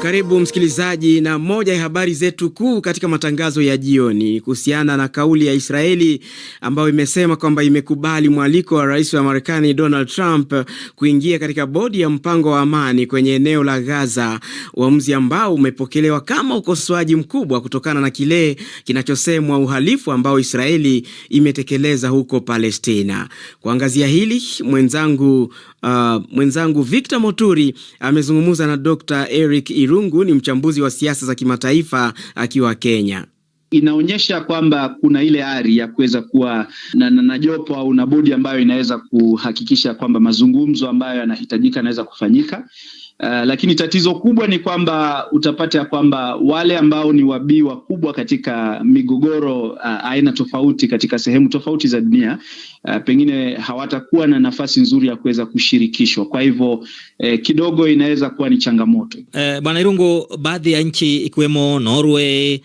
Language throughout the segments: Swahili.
Karibu msikilizaji, na moja ya habari zetu kuu katika matangazo ya jioni kuhusiana na kauli ya Israeli ambayo imesema kwamba imekubali mwaliko wa rais wa Marekani Donald Trump kuingia katika bodi ya mpango wa amani kwenye eneo la Gaza, uamuzi ambao umepokelewa kama ukosoaji mkubwa kutokana na kile kinachosemwa uhalifu ambao Israeli imetekeleza huko Palestina. Kuangazia hili, mwenzangu Victor Moturi amezungumza na Dr. Eric Irungu, ni mchambuzi wa siasa za kimataifa akiwa Kenya. Inaonyesha kwamba kuna ile ari ya kuweza kuwa na jopo au na bodi ambayo inaweza kuhakikisha kwamba mazungumzo ambayo yanahitajika yanaweza kufanyika. Lakini tatizo kubwa ni kwamba utapata kwamba wale ambao ni wabii wakubwa katika migogoro aina tofauti katika sehemu tofauti za dunia pengine hawatakuwa na nafasi nzuri ya kuweza kushirikishwa. Kwa hivyo kidogo inaweza kuwa ni changamoto. Bwana Irungu, baadhi ya nchi ikiwemo Norway,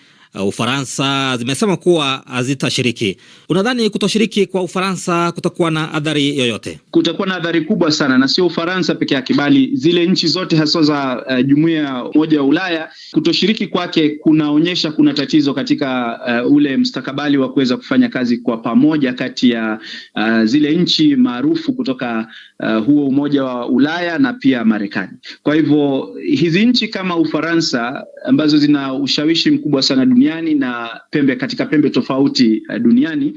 Ufaransa zimesema kuwa hazitashiriki. Unadhani kutoshiriki kwa Ufaransa kutakuwa na athari yoyote? Kutakuwa na athari kubwa sana, na sio Ufaransa peke yake bali zile nchi zote hasa za Jumuiya ya Umoja wa Ulaya. Kutoshiriki kwake kunaonyesha kuna tatizo katika ule mustakabali wa kuweza kufanya kazi kwa pamoja kati ya zile nchi maarufu kutoka huo Umoja wa Ulaya na pia Marekani. Kwa hivyo hizi nchi kama Ufaransa ambazo zina ushawishi mkubwa sana duniani na katika pembe tofauti duniani,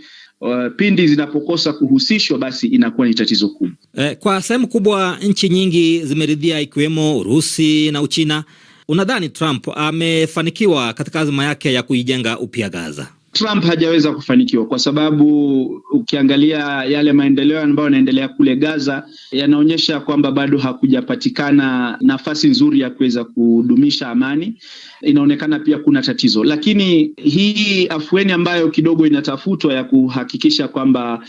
pindi zinapokosa kuhusishwa basi inakuwa ni tatizo kubwa. Kwa sehemu kubwa nchi nyingi zimeridhia ikiwemo Urusi na Uchina. Unadhani Trump amefanikiwa katika azma yake ya kuijenga upya Gaza? Trump hajaweza kufanikiwa kwa sababu ukiangalia yale maendeleo ambayo yanaendelea kule Gaza yanaonyesha kwamba bado hakujapatikana nafasi nzuri ya kuweza kudumisha amani. Inaonekana pia kuna tatizo, lakini hii afueni ambayo kidogo inatafutwa ya kuhakikisha kwamba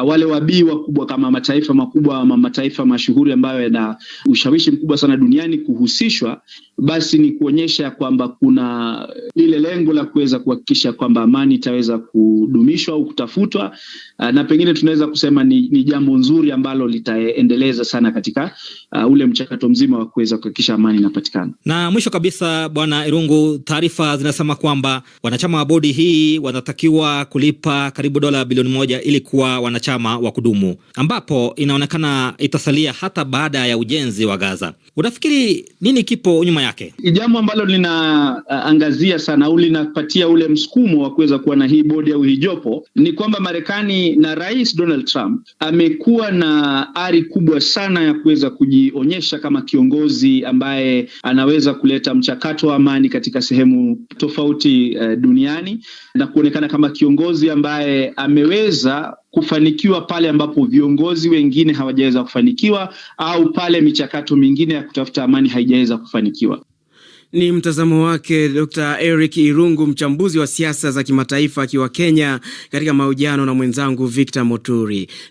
wale wabii wakubwa kama mataifa makubwa ama mataifa mashuhuri ambayo yana ushawishi mkubwa sana duniani kuhusishwa, basi ni kuonyesha kwamba kuna lile lengo la kuweza kuhakikisha kwamba amani itaweza kudumishwa au kutafutwa, na pengine tunaweza kusema ni jambo nzuri ambalo litaendeleza sana katika ule mchakato mzima wa kuweza kuhakikisha amani inapatikana. Na mwisho kabisa, Bwana Irungu, taarifa zinasema kwamba wanachama wa bodi hii wanatakiwa kulipa karibu dola bilioni 1 ili kuwa wanachama wa kudumu, ambapo inaonekana itasalia hata baada ya ujenzi wa Gaza. Unafikiri nini kipo nyuma yake? Jambo ambalo linaangazia sana au linapatia ule msukumo wa kuweza kuwa na hii bodi au hii jopo ni kwamba Marekani na Rais Donald Trump amekuwa na ari kubwa sana ya kuweza kujionyesha kama kiongozi ambaye anaweza kuleta mchakato wa amani katika sehemu tofauti duniani, na kuonekana kama kiongozi ambaye ameweza kufanikiwa pale ambapo viongozi wengine hawajaweza kufanikiwa au pale michakato mingine ya kutafuta amani haijaweza kufanikiwa. Ni mtazamo wake Dr. Eric Irungu, mchambuzi wa siasa za kimataifa akiwa Kenya, katika mahojiano na mwenzangu Victor Moturi.